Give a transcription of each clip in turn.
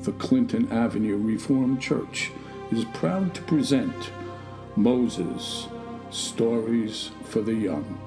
the Clinton Avenue Reformed Church is proud to present Moses, Stories for the Young.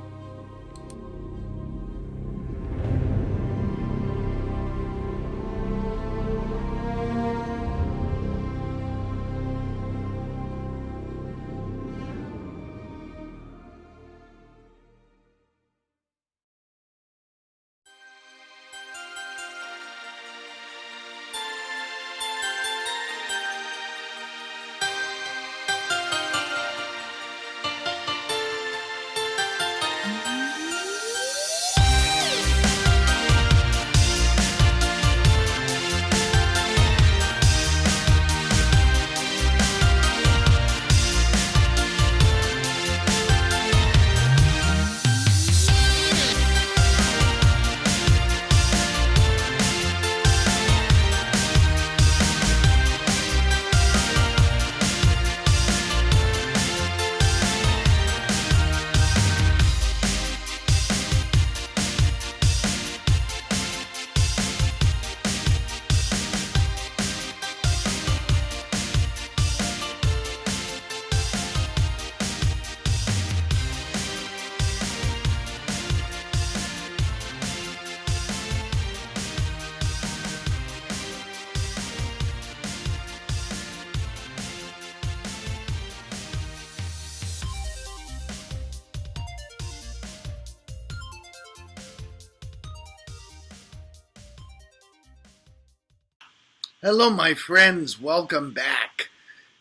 Hello, my friends. Welcome back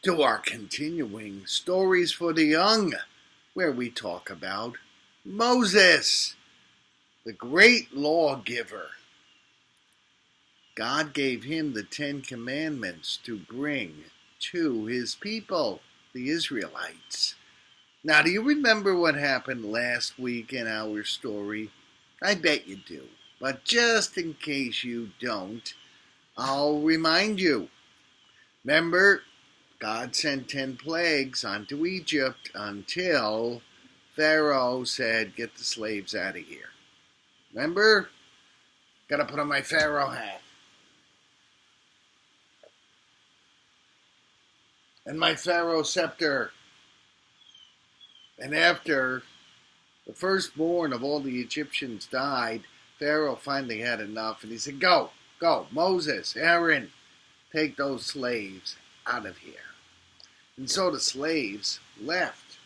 to our continuing Stories for the Young, where we talk about Moses, the great lawgiver. God gave him the 10 Commandments to bring to his people, the Israelites. Now, do you remember what happened last week in our story? I bet you do. But just in case you don't, I'll remind you. Remember, God sent 10 plagues onto Egypt until Pharaoh said, "Get the slaves out of here." Remember? Gotta put on my Pharaoh hat. And my Pharaoh scepter. And after the firstborn of all the Egyptians died, Pharaoh finally had enough, and he said, Go, Moses, Aaron, take those slaves out of here. And so the slaves left.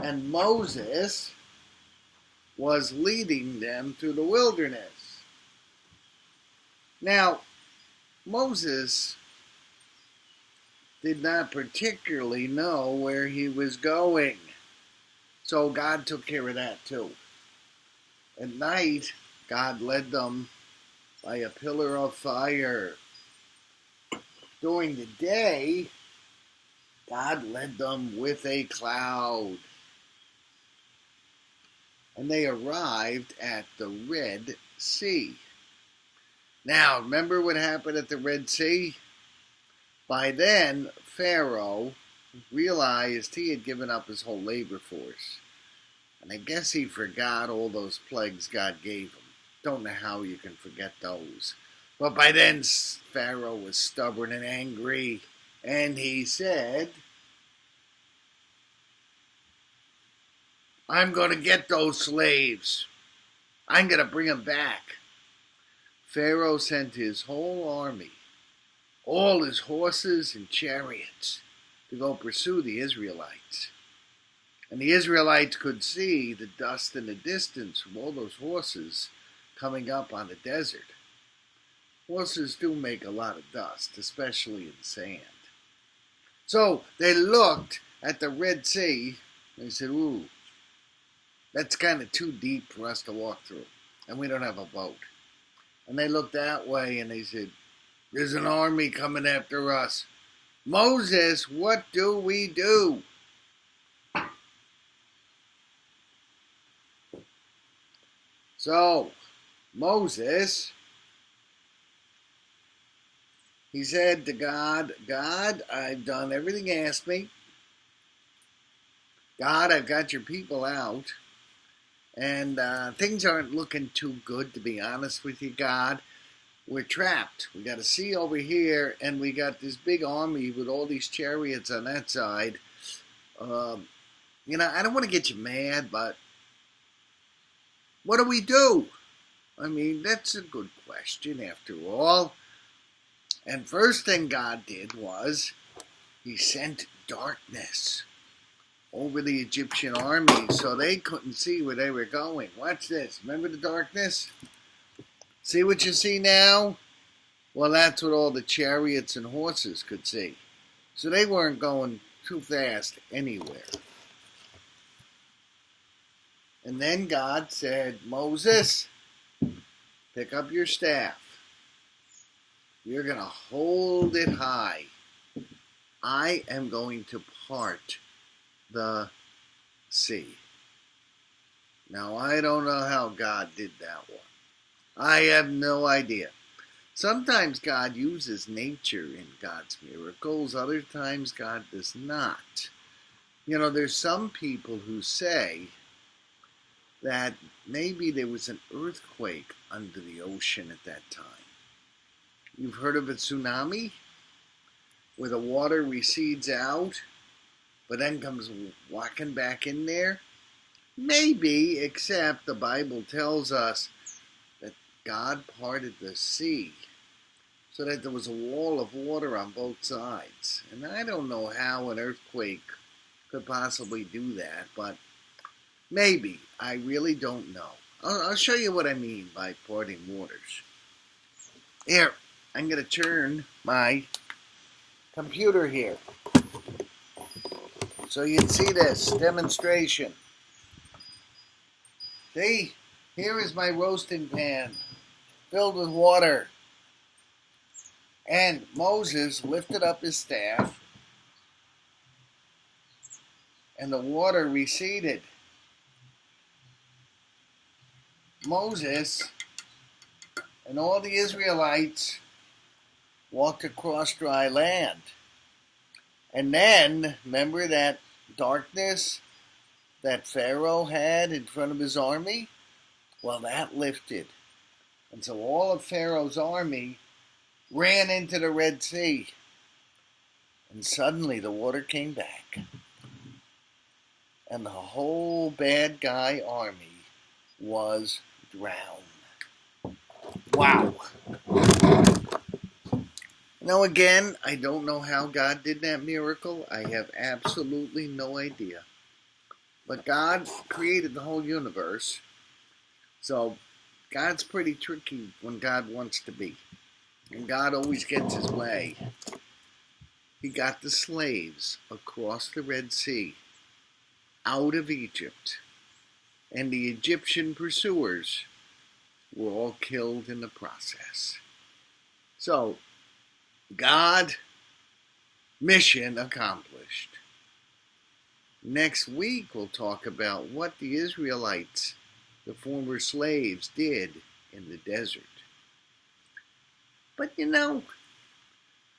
And Moses was leading them through the wilderness. Now, Moses did not particularly know where he was going. So God took care of that too. At night, God led them by a pillar of fire. During the day, God led them with a cloud. And they arrived at the Red Sea. Now, remember what happened at the Red Sea? By then, Pharaoh realized he had given up his whole labor force. And I guess he forgot all those plagues God gave him. Don't know how you can forget those. But by then, Pharaoh was stubborn and angry. And he said, I'm going to get those slaves. I'm going to bring them back. Pharaoh sent his whole army, all his horses and chariots, to go pursue the Israelites. And the Israelites could see the dust in the distance from all those horses coming up on the desert. Horses do make a lot of dust, especially in sand. So they looked at the Red Sea and they said, ooh, that's kind of too deep for us to walk through, and we don't have a boat. And they looked that way and they said, there's an army coming after us. Moses, what do we do? So, Moses, he said to God, God, I've done everything you asked me. God, I've got your people out. And things aren't looking too good, to be honest with you, God. we're trapped. We got a sea over here, and we got this big army with all these chariots on that side. I don't want to get you mad, but what do we do? I mean, that's a good question after all. And first thing God did was he sent darkness over the Egyptian army so they couldn't see where they were going. Watch this. Remember the darkness? See what you see now? Well, that's what all the chariots and horses could see. So they weren't going too fast anywhere. And then God said, Moses, pick up your staff. You're going to hold it high. I am going to part the sea. Now, I don't know how God did that one. I have no idea. Sometimes God uses nature in God's miracles. Other times God does not. There's some people who say that maybe there was an earthquake under the ocean at that time. You've heard of a tsunami? Where the water recedes out, but then comes walking back in there? Maybe, except the Bible tells us that God parted the sea so that there was a wall of water on both sides. And I don't know how an earthquake could possibly do that, but maybe. I really don't know. I'll show you what I mean by parting waters. Here, I'm going to turn my computer here so you can see this demonstration. See, here is my roasting pan filled with water. And Moses lifted up his staff and the water receded. Moses and all the Israelites walked across dry land. And then, remember that darkness that Pharaoh had in front of his army? Well, that lifted. And so all of Pharaoh's army ran into the Red Sea. And suddenly the water came back. And the whole bad guy army was drowned. Wow. Now again, I don't know how God did that miracle. I have absolutely no idea. But God created the whole universe. So God's pretty tricky when God wants to be. And God always gets his way. He got the slaves across the Red Sea, out of Egypt. And the Egyptian pursuers were all killed in the process. So, God, mission accomplished. Next week we'll talk about what the Israelites, the former slaves, did in the desert. But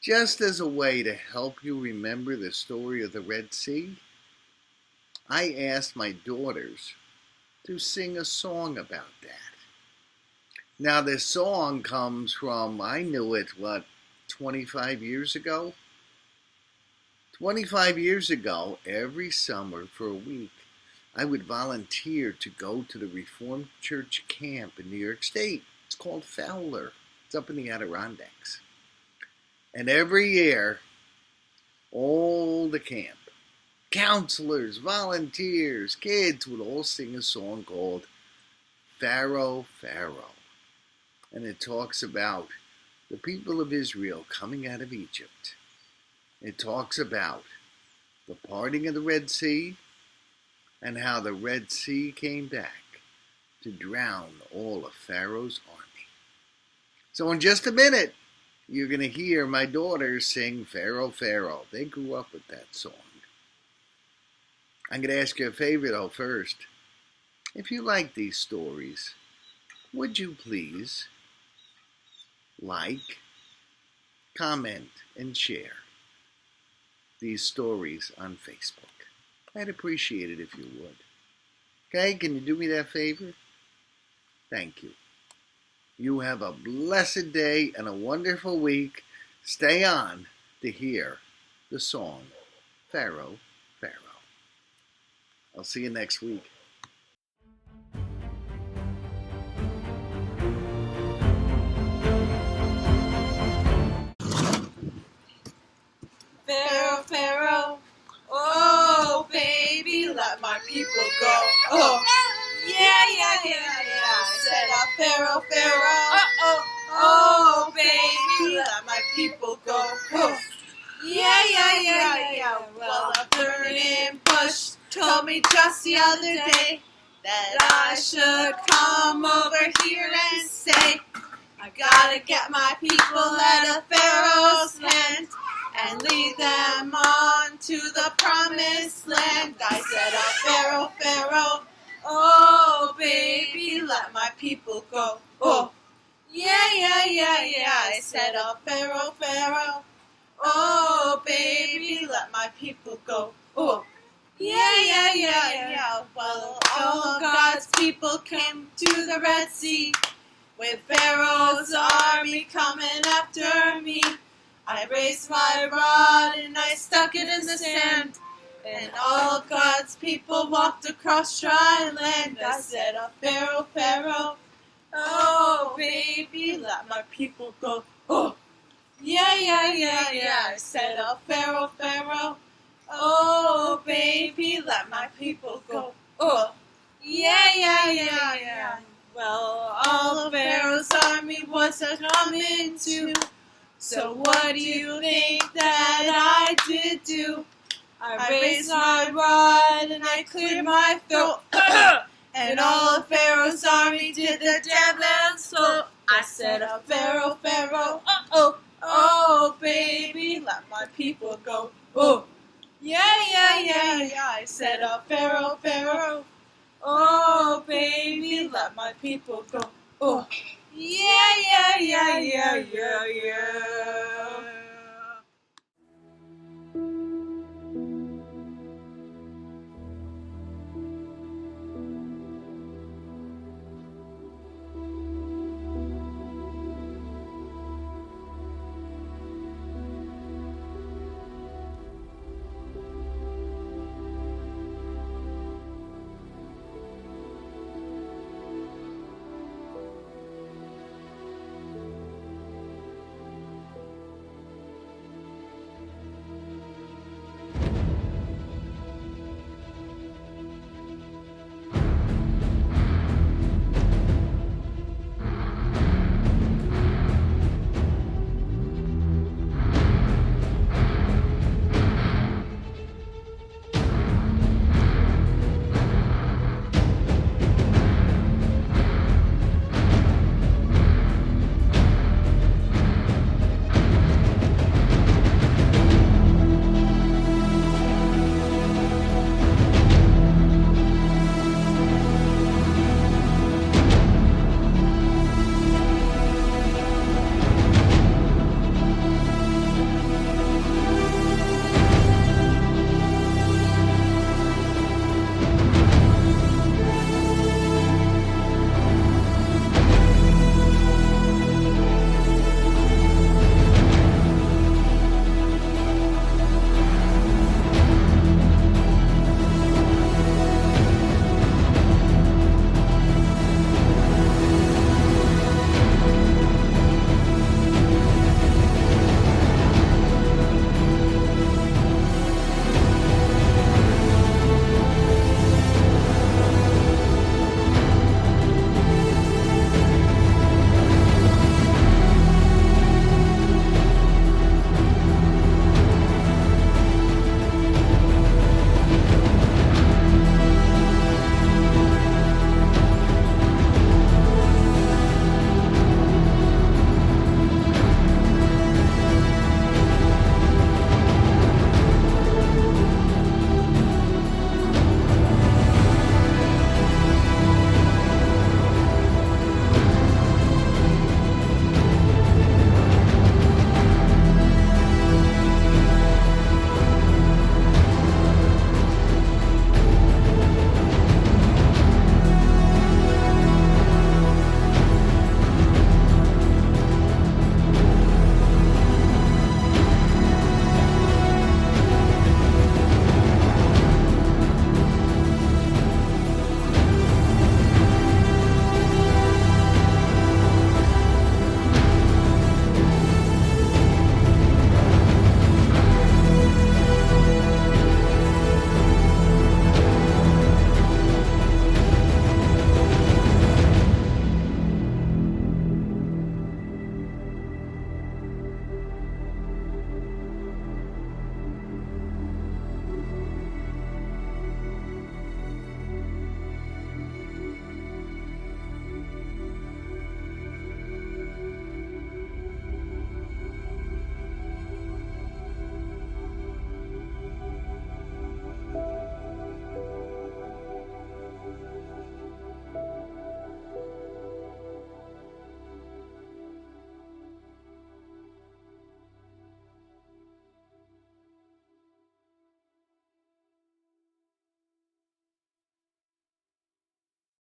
just as a way to help you remember the story of the Red Sea, I asked my daughters to sing a song about that. Now this song comes from, I knew it, 25 years ago? 25 years ago, every summer for a week, I would volunteer to go to the Reformed Church camp in New York State. It's called Fowler. It's up in the Adirondacks. And every year, all the camp, counselors, volunteers, kids would all sing a song called Pharaoh, Pharaoh. And it talks about the people of Israel coming out of Egypt. It talks about the parting of the Red Sea and how the Red Sea came back to drown all of Pharaoh's army. So in just a minute, you're going to hear my daughters sing Pharaoh, Pharaoh. They grew up with that song. I'm going to ask you a favor, though, first. If you like these stories, would you please like, comment, and share these stories on Facebook? I'd appreciate it if you would. Okay, can you do me that favor? Thank you. You have a blessed day and a wonderful week. Stay on to hear the song, Pharaoh, Pharaoh. I'll see you next week. Pharaoh, Pharaoh, oh baby, let my people go. Oh, yeah. I said, Pharaoh, Pharaoh, oh baby, let my people go. Oh, yeah. Well, a burning bush told me just the other day that I should come over here and say, I gotta get my people out of Pharaoh's land and lead them on to the promised land. I said, Pharaoh, Pharaoh, oh baby, let my people go. Oh, yeah. I said, Pharaoh, Pharaoh, oh baby, let my people go. Oh, yeah. Well, all of God's people came to the Red Sea with Pharaoh's army coming after me. I raised my rod and I stuck it in the sand, and all of God's people walked across dry land. I said, Pharaoh, Pharaoh, oh baby, let my people go. Oh, yeah. I said, Pharaoh, Pharaoh, oh baby, let my people go. Oh, yeah. Well, all of Pharaoh's army was coming too. So what do you think that I did do? I raised my rod and I cleared my throat. And all of Pharaoh's army did the damn dance slow. I said, Pharaoh, Pharaoh, oh baby, let my people go. Oh, yeah. I said, Pharaoh, Pharaoh, oh baby, let my people go. Oh, yeah.